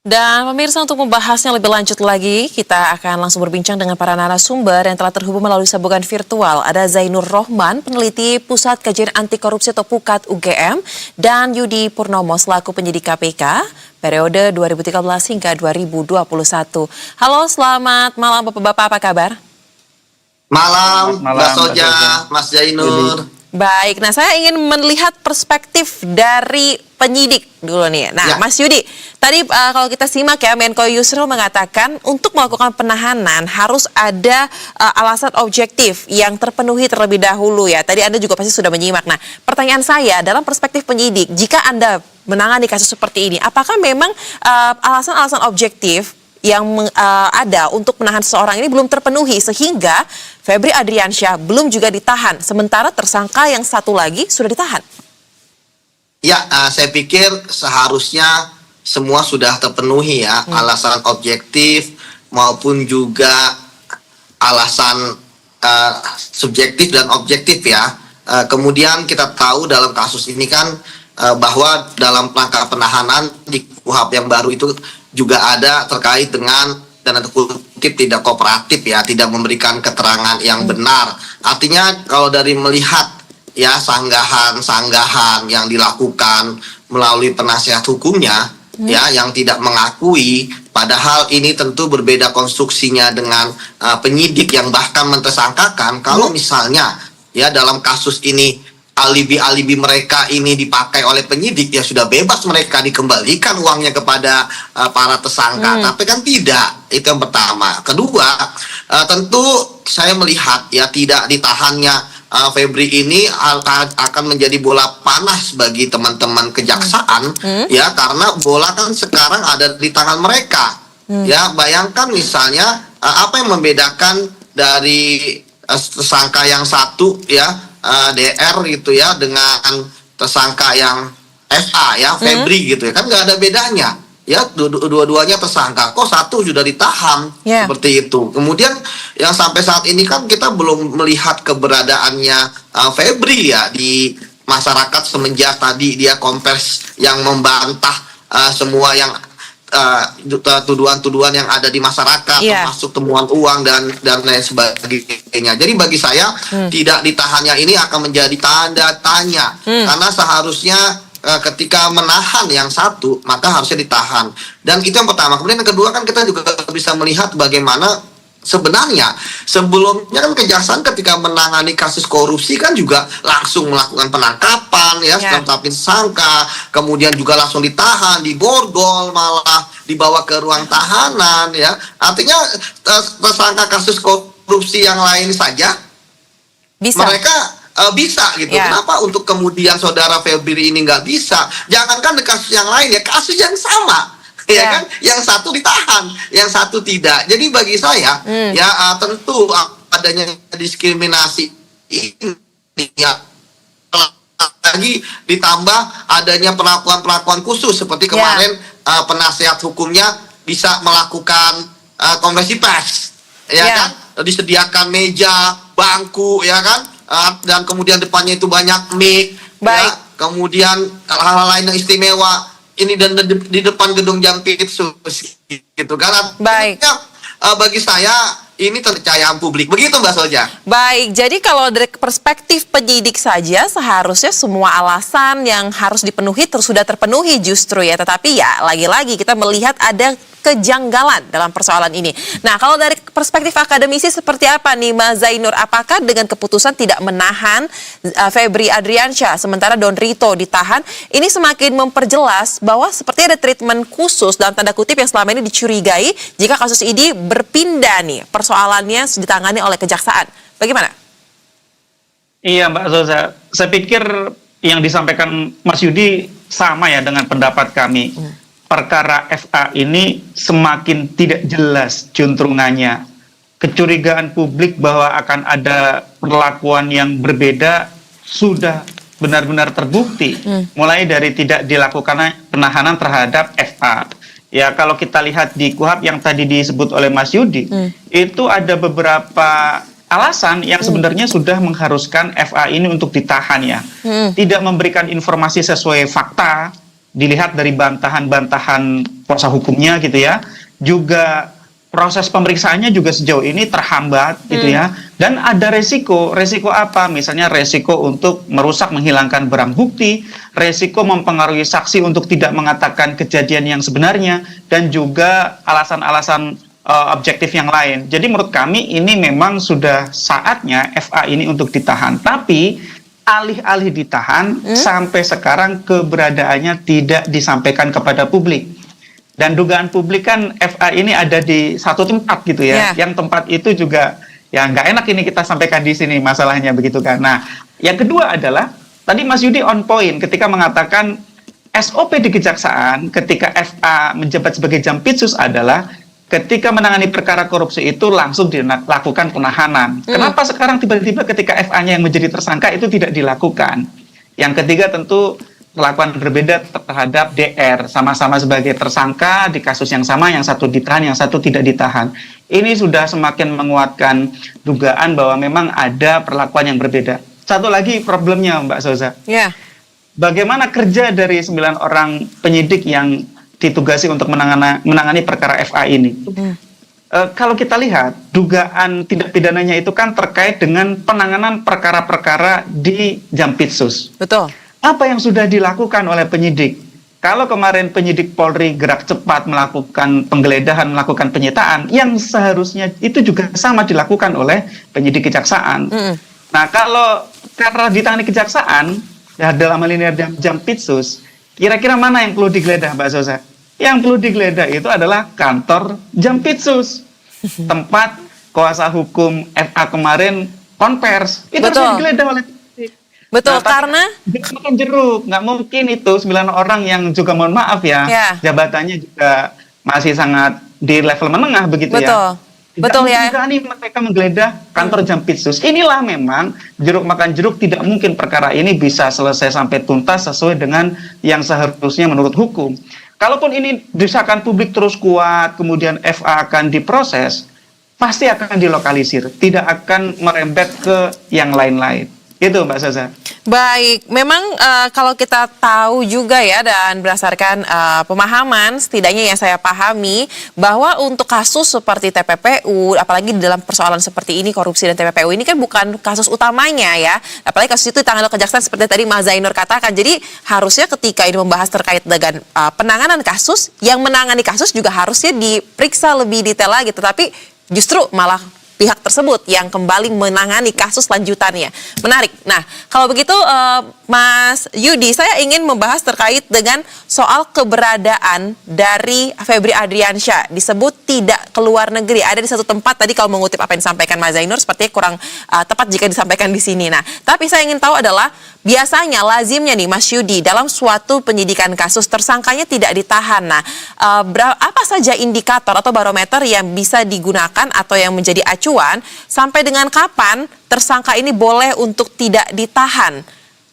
Dan pemirsa, untuk membahasnya lebih lanjut lagi, kita akan langsung berbincang dengan para narasumber yang telah terhubung melalui sambungan virtual. Ada Zainur Rohman, peneliti Pusat Kajian Anti Korupsi atau PUKAT UGM, dan Yudi Purnomo selaku penyidik KPK periode 2013 hingga 2021. Halo, selamat malam Bapak-bapak, apa kabar? Malam, Mbak Soja, Mas Zainur. Baik, nah saya ingin melihat perspektif dari penyidik dulu nih. Nah, Mas Yudi, tadi kalau kita simak ya, Menko Yusril mengatakan untuk melakukan penahanan harus ada alasan objektif yang terpenuhi terlebih dahulu ya. Tadi Anda juga pasti sudah menyimak. Nah, pertanyaan saya dalam perspektif penyidik, jika Anda menangani kasus seperti ini, apakah memang alasan-alasan objektif yang ada untuk menahan seseorang ini belum terpenuhi sehingga Febri Adriansyah belum juga ditahan, sementara tersangka yang satu lagi sudah ditahan? Ya, saya pikir seharusnya semua sudah terpenuhi ya, alasan objektif maupun juga alasan subjektif dan objektif ya. Kemudian kita tahu dalam kasus ini kan bahwa dalam rangka penahanan di KUHP yang baru itu juga ada terkait dengan tanda kutip tidak kooperatif ya, tidak memberikan keterangan yang benar. Artinya kalau dari melihat ya sanggahan yang dilakukan melalui penasihat hukumnya ya yang tidak mengakui, padahal ini tentu berbeda konstruksinya dengan penyidik yang bahkan mentersangkakan. Kalau misalnya ya dalam kasus ini alibi-alibi mereka ini dipakai oleh penyidik, ya sudah bebas mereka dikembalikan uangnya kepada para tersangka. Tapi kan tidak, itu yang pertama. Kedua, tentu saya melihat ya tidak ditahannya Febri ini akan menjadi bola panas bagi teman-teman kejaksaan ya, karena bola kan sekarang ada di tangan mereka. Ya, bayangkan misalnya apa yang membedakan dari tersangka yang satu ya, DR gitu ya, dengan tersangka yang FA ya, Febri gitu ya, kan nggak ada bedanya ya, dua-duanya tersangka, kok satu sudah ditahan seperti itu. Kemudian yang sampai saat ini kan kita belum melihat keberadaannya Febri ya di masyarakat semenjak tadi dia kompers yang membantah semua yang tuduhan-tuduhan yang ada di masyarakat, termasuk temuan uang dan lain sebagainya. Jadi bagi saya tidak ditahannya ini akan menjadi tanda tanya, karena seharusnya ketika menahan yang satu maka harusnya ditahan. Dan itu yang pertama. Kemudian yang kedua kan kita juga bisa melihat bagaimana sebenarnya sebelumnya kan kejaksaan ketika menangani kasus korupsi kan juga langsung melakukan penangkapan ya, tetapin tersangka, kemudian juga langsung ditahan, diborgol, malah dibawa ke ruang tahanan ya. Artinya tersangka kasus korupsi yang lain saja mereka bisa gitu. Kenapa untuk kemudian saudara Febri ini nggak bisa? Jangankan di kasus yang lain ya, kasus yang sama ya kan, yang satu ditahan, yang satu tidak. Jadi bagi saya ya tentu adanya diskriminasi ini ya, lagi ditambah adanya perlakuan khusus seperti kemarin penasihat hukumnya bisa melakukan konferensi pers ya kan, disediakan meja, bangku ya kan, dan kemudian depannya itu banyak mic ya, kemudian hal-hal lain yang istimewa ini dan di depan gedung Jampitsus gitu kan. Bagi saya ini kepercayaan publik. Begitu Mbak Soja. Baik, jadi kalau dari perspektif penyidik saja seharusnya semua alasan yang harus dipenuhi sudah terpenuhi justru ya. Tetapi ya lagi-lagi kita melihat ada kejanggalan dalam persoalan ini. Nah, kalau dari perspektif akademisi seperti apa nih Mas Zainur? Apakah dengan keputusan tidak menahan Febri Adriansyah sementara Don Rito ditahan, ini semakin memperjelas bahwa seperti ada treatment khusus dalam tanda kutip yang selama ini dicurigai jika kasus ini berpindah nih persoalannya ditangani oleh kejaksaan. Bagaimana? Iya Mbak Zoza, saya pikir yang disampaikan Mas Yudi sama ya dengan pendapat kami. Perkara FA ini semakin tidak jelas juntrungannya. Kecurigaan publik bahwa akan ada perlakuan yang berbeda sudah benar-benar terbukti. Mulai dari tidak dilakukan penahanan terhadap FA. Ya kalau kita lihat di KUHP yang tadi disebut oleh Mas Yudi, itu ada beberapa alasan yang sebenarnya sudah mengharuskan FA ini untuk ditahan ya. Tidak memberikan informasi sesuai fakta, dilihat dari bantahan-bantahan kuasa hukumnya gitu ya, juga proses pemeriksaannya juga sejauh ini terhambat gitu ya, dan ada resiko apa? Misalnya resiko untuk merusak, menghilangkan barang bukti, resiko mempengaruhi saksi untuk tidak mengatakan kejadian yang sebenarnya, dan juga alasan-alasan objektif yang lain. Jadi menurut kami ini memang sudah saatnya FA ini untuk ditahan, tapi alih-alih ditahan sampai sekarang keberadaannya tidak disampaikan kepada publik. Dan dugaan publik kan FA ini ada di satu tempat gitu ya. Yang tempat itu juga ya nggak enak ini kita sampaikan di sini masalahnya begitu kan. Nah, yang kedua adalah tadi Mas Yudi on point ketika mengatakan SOP di kejaksaan ketika FA menjabat sebagai Jampitsus adalah ketika menangani perkara korupsi itu langsung dilakukan penahanan. Kenapa sekarang tiba-tiba ketika FA-nya yang menjadi tersangka itu tidak dilakukan? Yang ketiga tentu perlakuan berbeda terhadap DR, sama-sama sebagai tersangka di kasus yang sama, yang satu ditahan, yang satu tidak ditahan. Ini sudah semakin menguatkan dugaan bahwa memang ada perlakuan yang berbeda. Satu lagi problemnya Mbak Soza. Bagaimana kerja dari 9 orang penyidik yang ditugasi untuk menangani perkara FA ini? Kalau kita lihat, dugaan tindak pidananya itu kan terkait dengan penanganan perkara-perkara di Jampitsus. Betul. Apa yang sudah dilakukan oleh penyidik? Kalau kemarin penyidik Polri gerak cepat melakukan penggeledahan, melakukan penyitaan, yang seharusnya itu juga sama dilakukan oleh penyidik kejaksaan. Nah, kalau karena ditangani kejaksaan, ya dalam hal ini Jampitsus, kira-kira mana yang perlu digeledah, Mbak Sosa? Yang perlu digeledah itu adalah kantor Jampitsus, tempat kuasa hukum FA kemarin konvers. Itu harus digeledah oleh Betul, karena makan jeruk, nggak mungkin itu 9 orang yang juga mohon maaf ya, jabatannya juga masih sangat di level menengah begitu ya. Betul ya. Ini mereka menggeledah kantor Jampitsus. Inilah memang jeruk makan jeruk, tidak mungkin perkara ini bisa selesai sampai tuntas sesuai dengan yang seharusnya menurut hukum. Kalaupun ini desakan publik terus kuat, kemudian FA akan diproses, pasti akan dilokalisir, tidak akan merembet ke yang lain-lain. Itu Mbak Saza. Baik, memang kalau kita tahu juga ya, dan berdasarkan pemahaman setidaknya yang saya pahami, bahwa untuk kasus seperti TPPU, apalagi dalam persoalan seperti ini, korupsi dan TPPU ini kan bukan kasus utamanya ya, apalagi kasus itu ditangani kejaksaan seperti tadi Mas Zainur katakan. Jadi harusnya ketika ini membahas terkait dengan penanganan kasus, yang menangani kasus juga harusnya diperiksa lebih detail lagi, tetapi justru malah pihak tersebut yang kembali menangani kasus lanjutannya. Menarik. Nah, kalau begitu Mas Yudi, saya ingin membahas terkait dengan soal keberadaan dari Febri Adriansyah. Disebut tidak keluar negeri, ada di satu tempat. Tadi kalau mengutip apa yang disampaikan Mas Zainur, sepertinya kurang tepat jika disampaikan di sini. Nah, tapi saya ingin tahu adalah biasanya, lazimnya nih Mas Yudi, dalam suatu penyidikan kasus tersangkanya tidak ditahan. Nah, apa saja indikator atau barometer yang bisa digunakan atau yang menjadi acuan sampai dengan kapan tersangka ini boleh untuk tidak ditahan?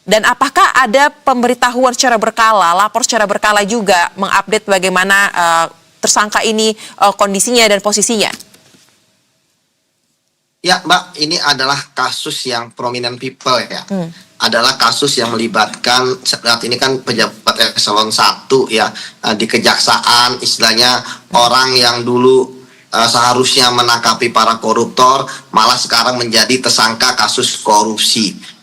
Dan apakah ada pemberitahuan secara berkala, lapor secara berkala juga mengupdate bagaimana tersangka ini kondisinya dan posisinya? Ya Mbak, ini adalah kasus yang prominent people ya. Adalah kasus yang melibatkan, saat ini kan pejabat eselon 1 ya, di kejaksaan, istilahnya orang yang dulu seharusnya menangkapi para koruptor, malah sekarang menjadi tersangka kasus korupsi.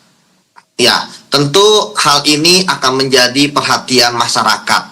Ya, tentu hal ini akan menjadi perhatian masyarakat.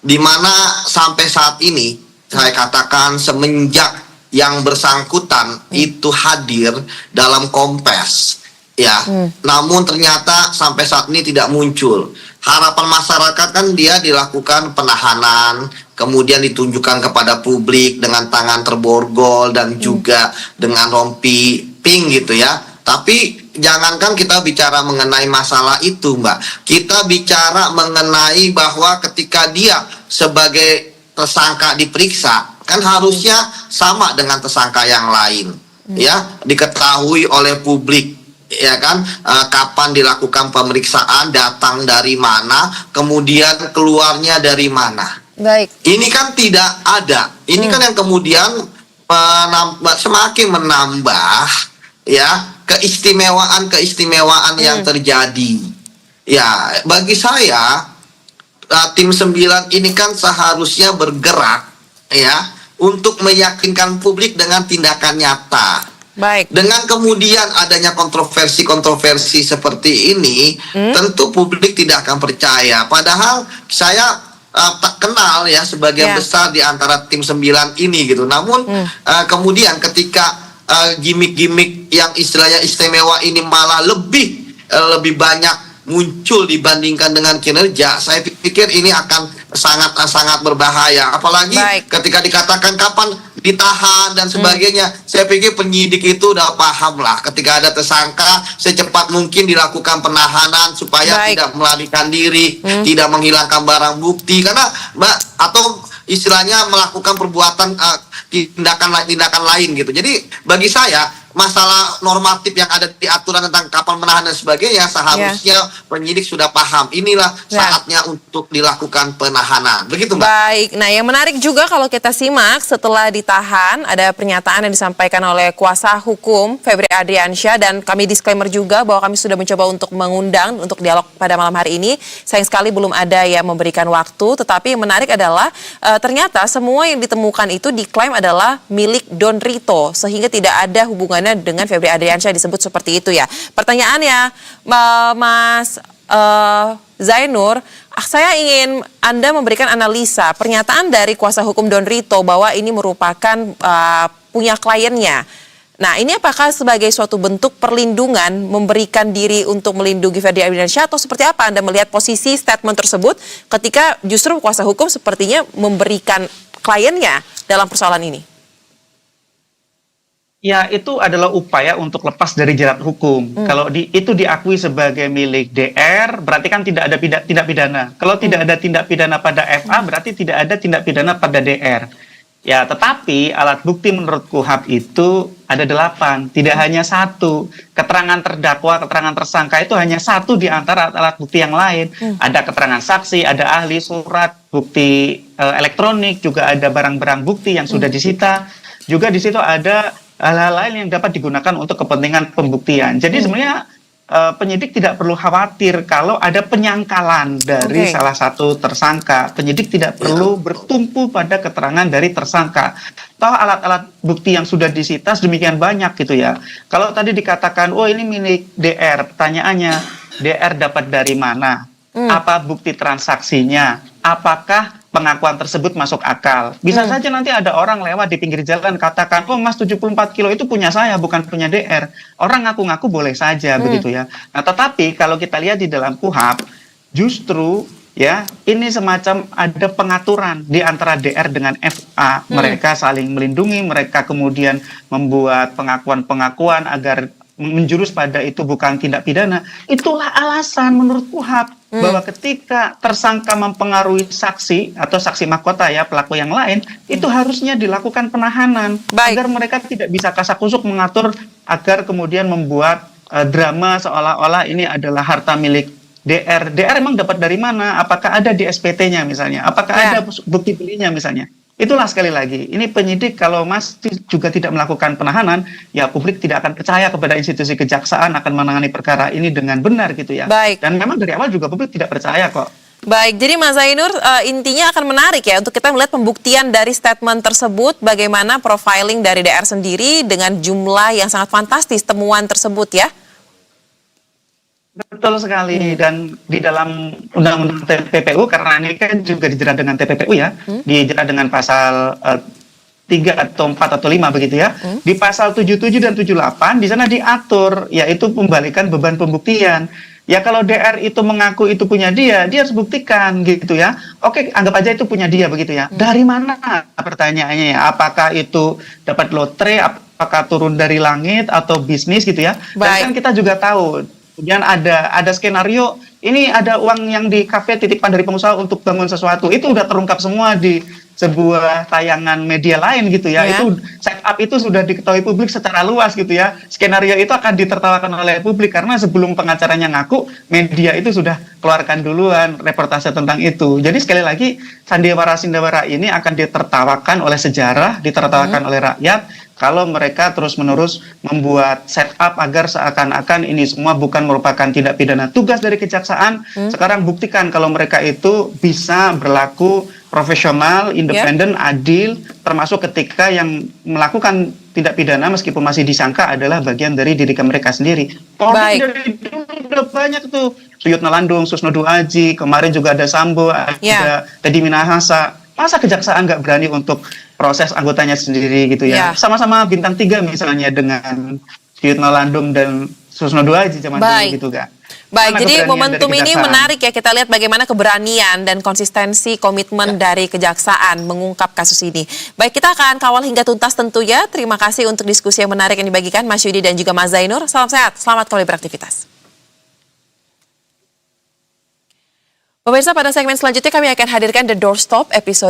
Di mana sampai saat ini, saya katakan semenjak yang bersangkutan itu hadir dalam Kompes, ya, namun ternyata sampai saat ini tidak muncul. Harapan masyarakat kan dia dilakukan penahanan, kemudian ditunjukkan kepada publik dengan tangan terborgol dan juga dengan rompi pink gitu ya. Tapi jangankan kita bicara mengenai masalah itu, Mbak. Kita bicara mengenai bahwa ketika dia sebagai tersangka diperiksa, kan harusnya sama dengan tersangka yang lain, ya, diketahui oleh publik, ya kan, kapan dilakukan pemeriksaan, datang dari mana, kemudian keluarnya dari mana. Baik. Ini kan tidak ada. Ini kan yang kemudian semakin menambah ya keistimewaan yang terjadi. Ya, bagi saya tim 9 ini kan seharusnya bergerak ya untuk meyakinkan publik dengan tindakan nyata. Baik. Dengan kemudian adanya kontroversi-kontroversi seperti ini, tentu publik tidak akan percaya. Padahal saya tak kenal ya sebagian besar di antara tim 9 ini gitu. Namun kemudian ketika gimmick-gimmick yang istilahnya istimewa ini malah lebih banyak muncul dibandingkan dengan kinerja, saya pikir ini akan sangat berbahaya. Apalagi ketika dikatakan kapan ditahan dan sebagainya, saya pikir penyidik itu udah paham lah. Ketika ada tersangka, secepat mungkin dilakukan penahanan supaya tidak melarikan diri, tidak menghilangkan barang bukti, karena atau istilahnya melakukan perbuatan tindakan lain gitu. Jadi bagi saya masalah normatif yang ada di aturan tentang kapan menahan dan sebagainya, seharusnya penyidik sudah paham. Inilah saatnya untuk dilakukan penahanan. Begitu, Mbak. Baik. Nah, yang menarik juga kalau kita simak setelah ditahan, ada pernyataan yang disampaikan oleh kuasa hukum Febri Adriansyah, dan kami disclaimer juga bahwa kami sudah mencoba untuk mengundang untuk dialog pada malam hari ini. Sayang sekali belum ada yang memberikan waktu, tetapi yang menarik adalah ternyata semua yang ditemukan itu diklaim adalah milik Don Rito, sehingga tidak ada hubungannya dengan Febri Adriansyah disebut seperti itu ya. Pertanyaannya, Mas Zainur, saya ingin Anda memberikan analisa pernyataan dari kuasa hukum Don Rito bahwa ini merupakan punya kliennya. Nah, ini apakah sebagai suatu bentuk perlindungan, memberikan diri untuk melindungi Febri Adriansyah, atau seperti apa Anda melihat posisi statement tersebut ketika justru kuasa hukum sepertinya memberikan kliennya dalam persoalan ini? Ya, itu adalah upaya untuk lepas dari jerat hukum. Kalau itu diakui sebagai milik DR, berarti kan tidak ada tindak pidana. Kalau tidak ada tindak pidana pada FA, berarti tidak ada tindak pidana pada DR. Ya, tetapi alat bukti menurut KUHAP itu ada 8, tidak hanya 1. Keterangan terdakwa, keterangan tersangka itu hanya 1 di antara alat bukti yang lain. Ada keterangan saksi, ada ahli, surat, bukti elektronik, juga ada barang-barang bukti yang sudah disita. Juga di situ ada hal-hal lain yang dapat digunakan untuk kepentingan pembuktian. Jadi sebenarnya penyidik tidak perlu khawatir kalau ada penyangkalan dari salah satu tersangka. Penyidik tidak perlu bertumpu pada keterangan dari tersangka. Toh alat-alat bukti yang sudah disita sedemikian banyak gitu ya. Kalau tadi dikatakan, oh ini milik DR, pertanyaannya, DR dapat dari mana? Apa bukti transaksinya? Apakah pengakuan tersebut masuk akal? Bisa saja nanti ada orang lewat di pinggir jalan katakan, oh Mas 74 kilo itu punya saya, bukan punya DR. Orang ngaku-ngaku boleh saja begitu ya. Nah, tetapi kalau kita lihat di dalam KUHAP, justru ya ini semacam ada pengaturan di antara DR dengan FA. Mereka saling melindungi, mereka kemudian membuat pengakuan-pengakuan agar menjurus pada itu bukan tindak pidana. Itulah alasan menurut KUHAP bahwa ketika tersangka mempengaruhi saksi atau saksi mahkota ya, pelaku yang lain, itu harusnya dilakukan penahanan agar mereka tidak bisa kasak-kusuk mengatur agar kemudian membuat drama seolah-olah ini adalah harta milik DR. DR emang dapat dari mana? Apakah ada di SPT-nya misalnya? Apakah ada bukti belinya misalnya? Itulah sekali lagi, ini penyidik kalau masih juga tidak melakukan penahanan, ya publik tidak akan percaya kepada institusi kejaksaan akan menangani perkara ini dengan benar gitu ya. Baik. Dan memang dari awal juga publik tidak percaya kok. Baik, jadi Mas Zainur, intinya akan menarik ya untuk kita melihat pembuktian dari statement tersebut, bagaimana profiling dari DR sendiri dengan jumlah yang sangat fantastis temuan tersebut ya. Betul sekali, dan di dalam Undang-Undang TPPU, karena ini kan juga dijerat dengan TPPU ya, dijerat dengan pasal 3 atau 4 atau 5 begitu ya. Di pasal 77 dan 78 di sana diatur yaitu pembalikan beban pembuktian. Ya kalau DR itu mengaku itu punya dia harus buktikan gitu ya. Oke, anggap aja itu punya dia begitu ya. Dari mana pertanyaannya ya? Apakah itu dapat lotre, apakah turun dari langit atau bisnis gitu ya? Dan kan kita juga tahu kemudian ada skenario, ini ada uang yang di kafe titipan dari pengusaha untuk bangun sesuatu. Itu udah terungkap semua di sebuah tayangan media lain gitu ya. Itu setup itu sudah diketahui publik secara luas gitu ya. Skenario itu akan ditertawakan oleh publik karena sebelum pengacaranya ngaku, media itu sudah keluarkan duluan reportase tentang itu. Jadi sekali lagi sandiwara-sandiwara ini akan ditertawakan oleh sejarah, ditertawakan oleh rakyat, kalau mereka terus-menerus membuat setup agar seakan-akan ini semua bukan merupakan tindak pidana. Tugas dari kejaksaan sekarang buktikan kalau mereka itu bisa berlaku profesional, independen, adil, termasuk ketika yang melakukan tindak pidana meskipun masih disangka adalah bagian dari diri mereka sendiri. Polri dari dulu udah banyak tuh, Suyutno Landung, Susnodo Aji, kemarin juga ada Sambo, ada Teddy Minahasa. Masa kejaksaan nggak berani untuk proses anggotanya sendiri gitu ya? Sama-sama bintang 3 misalnya dengan Suyutno Landung dan Susnodo Aji zaman dulu gitu kan. Baik, jadi momentum ini menarik ya, kita lihat bagaimana keberanian dan konsistensi komitmen dari kejaksaan mengungkap kasus ini. Baik, kita akan kawal hingga tuntas tentu ya. Terima kasih untuk diskusi yang menarik yang dibagikan Mas Yudi dan juga Mas Zainur. Salam sehat, selamat kembali beraktivitas. Pemirsa, pada segmen selanjutnya kami akan hadirkan The Doorstop episode